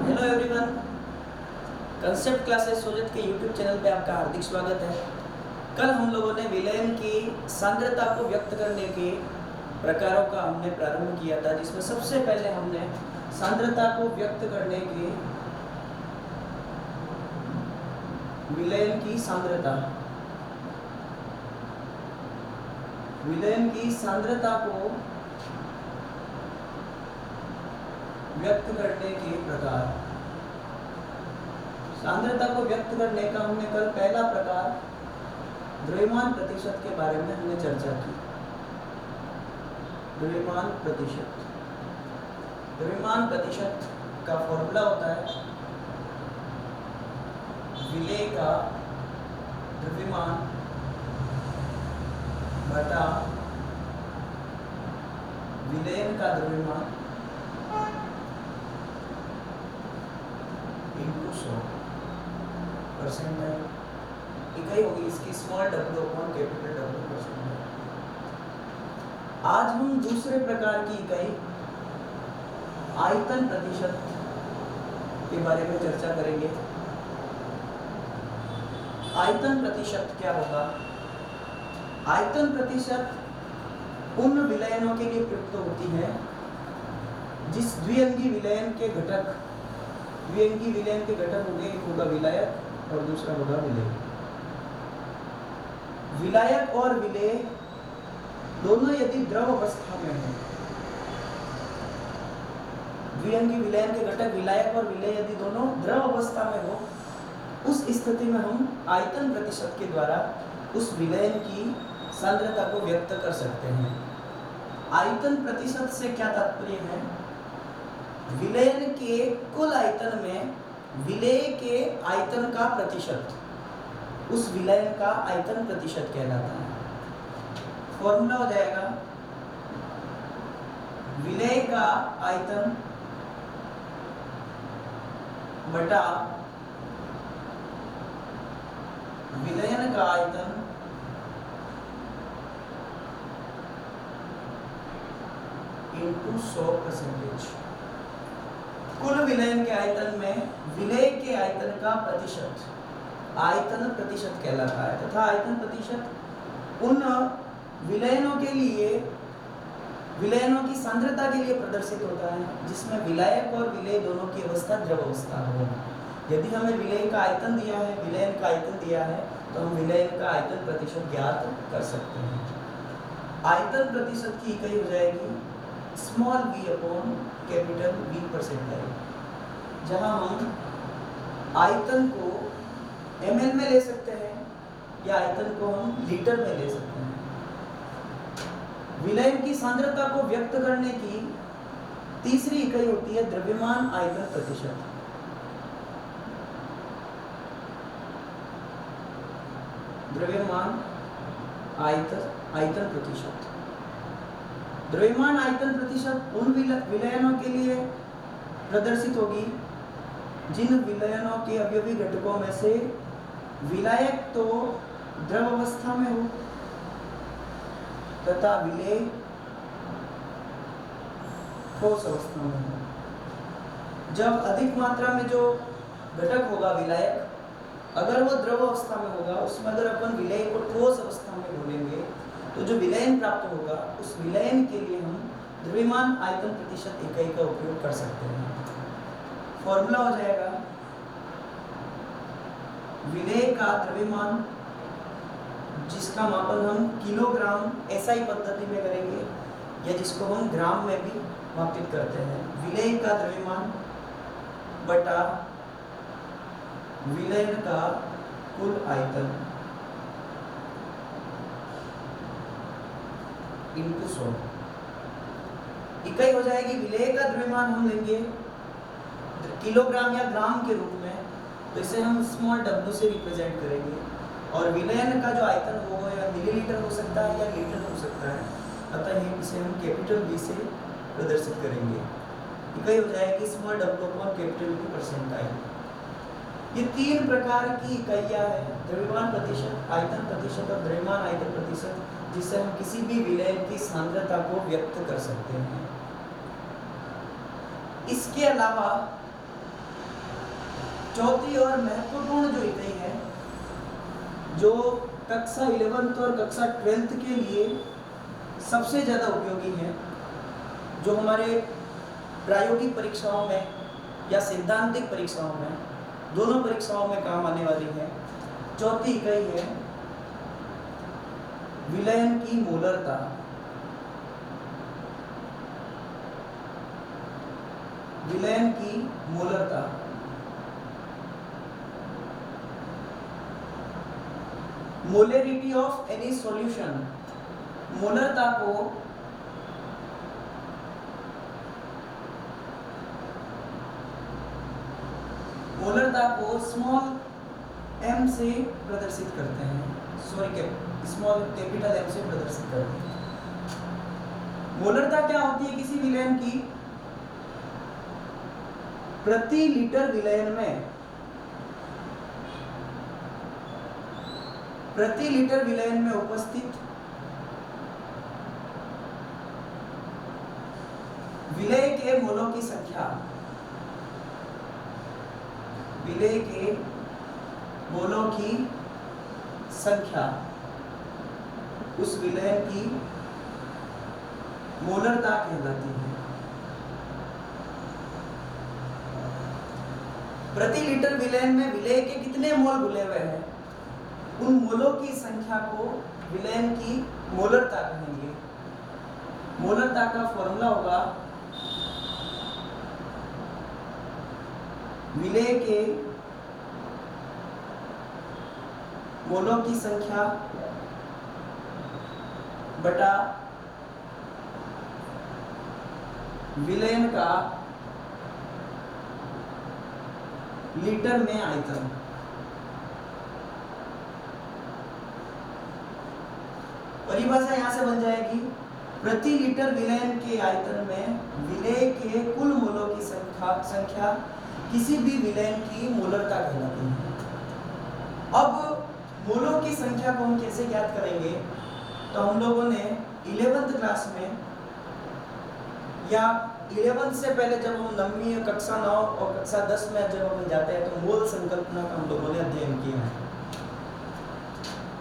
Hello everyone, concept classes Sojat के YouTube channel पे आपका हार्दिक स्वागत है। कल हम लोगों ने विलयन की सांद्रता को व्यक्त करने के प्रकारों का हमने प्रारंभ किया था, जिसमें सबसे पहले हमने सांद्रता को व्यक्त करने के विलयन की सांद्रता को व्यक्त करने के प्रकार, सांद्रता को व्यक्त करने का हमने कल पहला प्रकार द्रव्यमान प्रतिशत के बारे में हमने चर्चा की। द्रव्यमान प्रतिशत का फॉर्मूला होता है विलेय का द्रव्यमान बटा विलयन का द्रव्यमान इंटू 100%। इकाई होगी इसकी small w upon capital W %। आज हम दूसरे प्रकार की इकाई आयतन प्रतिशत के बारे में चर्चा करेंगे। आयतन प्रतिशत क्या होगा? आयतन प्रतिशत उन विलयनों के लिए प्रयुक्त होती है जिस द्विअंगी विलयन के घटक होंगे। एक होगा विलायक और दूसरा होगा विलेय। विलायक और विलेय दोनों यदि द्रव अवस्था में हो, द्विअंगी विलयन के घटक विलायक और विलेय यदि दोनों द्रव अवस्था में हो, उस स्थिति में हम आयतन प्रतिशत के द्वारा उस विलयन की सांद्रता को व्यक्त कर सकते हैं। आयतन प्रतिशत से क्या तात्पर्य है? विलयन के कुल आयतन में विलेय के आयतन का प्रतिशत, उस विलयन का आयतन प्रतिशत कहलाता है। फॉर्मूला हो जाएगा विलेय का आयतन बटा विलयन का आयतन इंटू 100%। कुल विलयन के आयतन में विलेय के आयतन का प्रतिशत आयतन प्रतिशत कहलाता है, तथा आयतन प्रतिशत उन विलयनों के लिए, विलयनों की सांद्रता के लिए प्रदर्शित होता है जिसमें विलायक और विलेय दोनों की अवस्था द्रव अवस्था हो। यदि हमें विलेय का आयतन दिया है, विलयन का आयतन दिया है, तो हम विलयन का आयतन प्रतिशत ज्ञात कर सकते हैं। आयतन प्रतिशत की इकाई हो जाएगी small v upon capital V%, जहां हम आयतन को ml में ले सकते हैं या आयतन को हम लीटर में ले सकते हैं। विलयन की सांद्रता को व्यक्त करने की तीसरी इकाई होती है द्रव्यमान आयतन प्रतिशत। द्रव्यमान आयतन प्रतिशत। द्रव्यमान आयतन प्रतिशत उन विलयनों के लिए प्रदर्शित होगी जिन विलयनों के अवयवी घटकों में से विलायक तो द्रव अवस्था में हो तथा विलेय ठोस अवस्था में हो। जब अधिक मात्रा में जो घटक होगा विलायक, अगर वो द्रव अवस्था में होगा, उसमें अगर अपन विलेय को ठोस अवस्था में घोलेंगे तो जो विलयन प्राप्त होगा, उस विलयन के लिए हम द्रव्यमान आयतन प्रतिशत इकाई का उपयोग कर सकते हैं। फॉर्मूला हो जाएगा विलेय का द्रव्यमान, जिसका मापन हम किलोग्राम SI पद्धति में करेंगे या जिसको हम ग्राम में भी मापित करते हैं। विलेय का द्रव्यमान बटा विलयन का कुल आयतन इंटू 100। इकाई हो जाएगी विलेय का द्रव्यमान हम लेंगे किलोग्राम या ग्राम के रूप में, तो इसे हम स्मॉल w से रिप्रेजेंट करेंगे, और विलयन का जो आयतन वो या मिलीलीटर हो सकता है या लीटर हो सकता है, अतः इसे हम कैपिटल V से प्रदर्शित करेंगे। इकाई हो जाएगी small w upon capital V %। ये तीन प्रकार की इकाइयाँ हैं, द्रव्यमान प्रतिशत, आयतन प्रतिशत और द्रव्यमान आयतन प्रतिशत, जिससे हम किसी भी विलयन की सांद्रता को व्यक्त कर सकते हैं। इसके अलावा चौथी और महत्वपूर्ण जो इकाई है, जो कक्षा 11th और कक्षा 12th के लिए सबसे ज़्यादा उपयोगी है, जो हमारे प्रायोगिक परीक्षाओं में या सैद्धांतिक परीक्षाओं में, दोनों परीक्षाओं में काम आने वाली है। चौथी इकाई है विलयन की मोलरता। विलयन की मोलरता। Molarity of any solution. मोलरता को स्मॉल m से प्रदर्शित करते हैं, स्मॉल कैपिटल M से प्रदर्शित करते हैं। मोलरता क्या होती है किसी विलयन की? प्रति लीटर विलयन में, प्रति लीटर विलयन में उपस्थित विलय के मोलों की संख्या, विलय के मोलों की संख्या, उस विलयन की मोलरता कहलाती है। प्रति लीटर विलयन में विलय के कितने मोल घुले हुए हैं, उन मोलों की संख्या को विलयन की मोलरता कहेंगे। मोलरता का फॉर्मूला होगा विलय के मोलों की संख्या बटा विलयन का लीटर में आयतन। परिभाषा यहां से बन जाएगी, प्रति लीटर विलयन के आयतन में विलय के कुल मोलों की संख्या किसी भी विलयन की मोलरता कहलाती है। अब मोलों की संख्या को हम कैसे ज्ञात करेंगे? तो हम लोगों ने 11th क्लास में या 11th से पहले जब हम 9वीं कक्षा 9 और कक्षा 10 में जब हम जाते हैं तो मोल संकल्पना का हम लोगों ने अध्ययन किया है।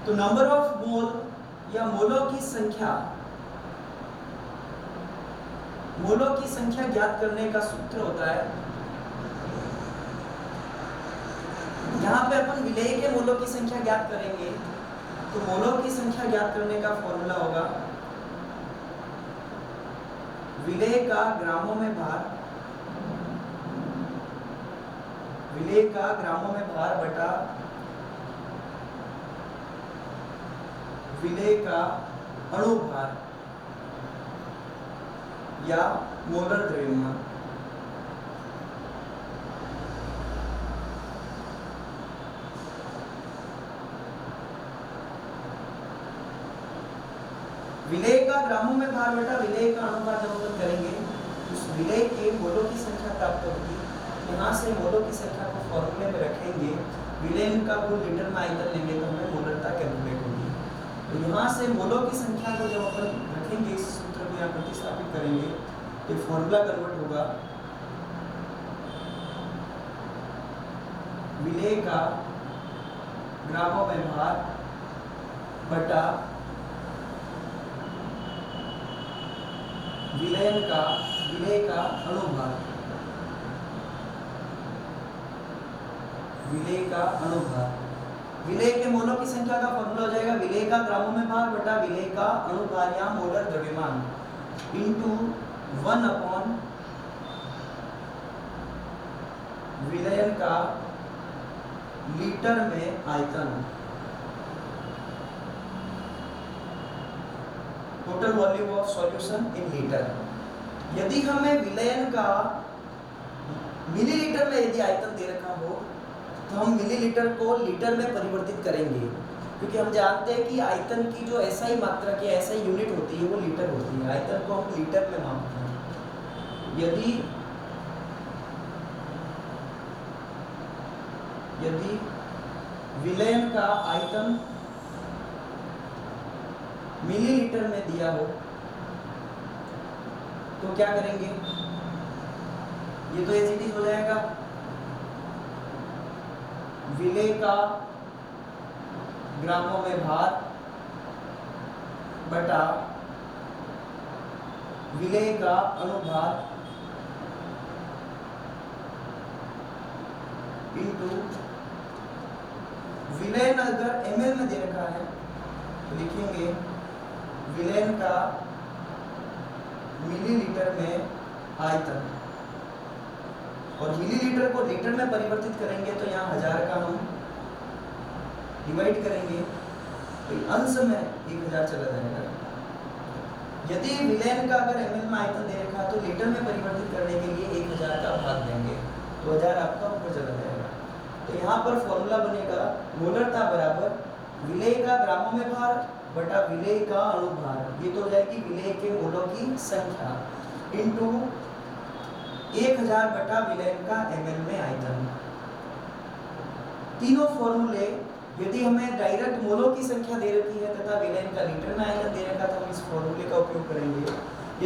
तो नंबर ऑफ मोल या मोलों की संख्या ज्ञात करने का सूत्र होता है, यहाँ पे अपन विलय के मोलों की संख्या ज्ञात करेंगे तो मोलों की संख्या ज्ञात करने का फॉर्मूला होगा विलय का ग्रामों में भार, विलय का ग्रामों में भार बटा विलय का अणुभार या मोलर द्रव्यमान। विलय का ग्रामों में भार बटा विलय का अणुभार जब अपन करेंगे उस विलय के मोलों की संख्या प्राप्त होगी। यहाँ से मोलों की संख्या को फॉर्मूले में रखेंगे, विलयन का कुल लीटर में आयतन लेंगे तो हमें मोलरता कैलकुलेट होगी। तो यहाँ से मोलों की संख्या को जब अपन रखेंगे, इस सूत्र को यहाँ प्रतिस्थापित करेंगे तो फॉर्मूला कन्वर्ट होगा विलय का ग्रामों में भार बटा विलय का अणुभार, विलय का अणुभार। विलय के मोलों की संख्या का फॉर्मूला हो जाएगा विलय का ग्रामों में भार बटा विलय का अणुभार या मोलर द्रव्यमान इंटू 1 अपॉन विलयन का लीटर में आयतन, total volume of solution in litre. यदि हमें विलयन का मिलीलीटर में यदि आयतन दे रखा हो तो हम मिलीलीटर को लीटर में परिवर्तित करेंगे, क्योंकि हम जानते हैं कि आयतन की जो SI मात्रक या SI यूनिट होती है वो लीटर होती है। आयतन को हम लीटर में मापते हैं। यदि विलयन का आयतन मिलीलीटर में दिया हो तो क्या करेंगे? ये तो एज इट इज हो जाएगा विलेय का ग्रामों में भार बटा विलेय का अनुभार इंटू विलयन अगर ml में दे रखा है तो लिखेंगे विलयन का मिलीलीटर में आयतन, और मिलीलीटर को लीटर में परिवर्तित करेंगे तो यहाँ 1000 का हम डिवाइड करेंगे तो अंश में 1000 चला जाएगा। यदि विलयन का अगर ml में आयतन दे रखा है तो लीटर में परिवर्तित करने के लिए 1000 का भाग देंगे तो 1000 आपका ऊपर चला जाएगा। तो यहाँ पर फॉर्मूला बनेगा मोलरता बराबर विलेय का ग्रामों में भार बटा विलेय का अणुभार, ये तो हो जाएगी विलेय के मोलों की संख्या इंटू 1000 बटा विलयन का ml में आयतन। तीनों फॉर्मूले यदि हमें डायरेक्ट मोलों की संख्या दे रखी है तथा विलयन का लीटर में आयतन दे रखा तो हम इस फॉर्मूले का उपयोग करेंगे।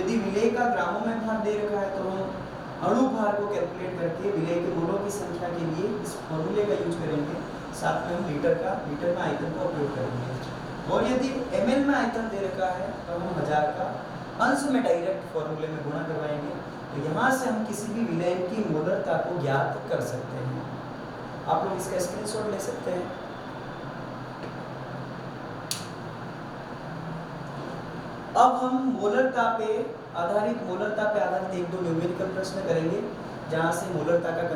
यदि विलेय का ग्रामों में भार दे रखा है तो हम अणु भार को कैलकुलेट करके विलेय के मोलों की संख्या के लिए इस फॉर्मूले का यूज करेंगे, साथ में हम लीटर में आयतन का उपयोग करेंगे। और यदि ml में आयतन दे रखा है तो हम 1000 का अंश में डायरेक्ट फॉर्मूले में गुणा करवाएंगे। तो यहाँ से हम किसी भी विलयन की मोलरता को ज्ञात कर सकते हैं। आप लोग इसका स्क्रीनशॉट ले सकते हैं। अब हम मोलरता पे आधारित एक दो न्यूमेरिकल प्रश्न करेंगे जहां से मोलरता का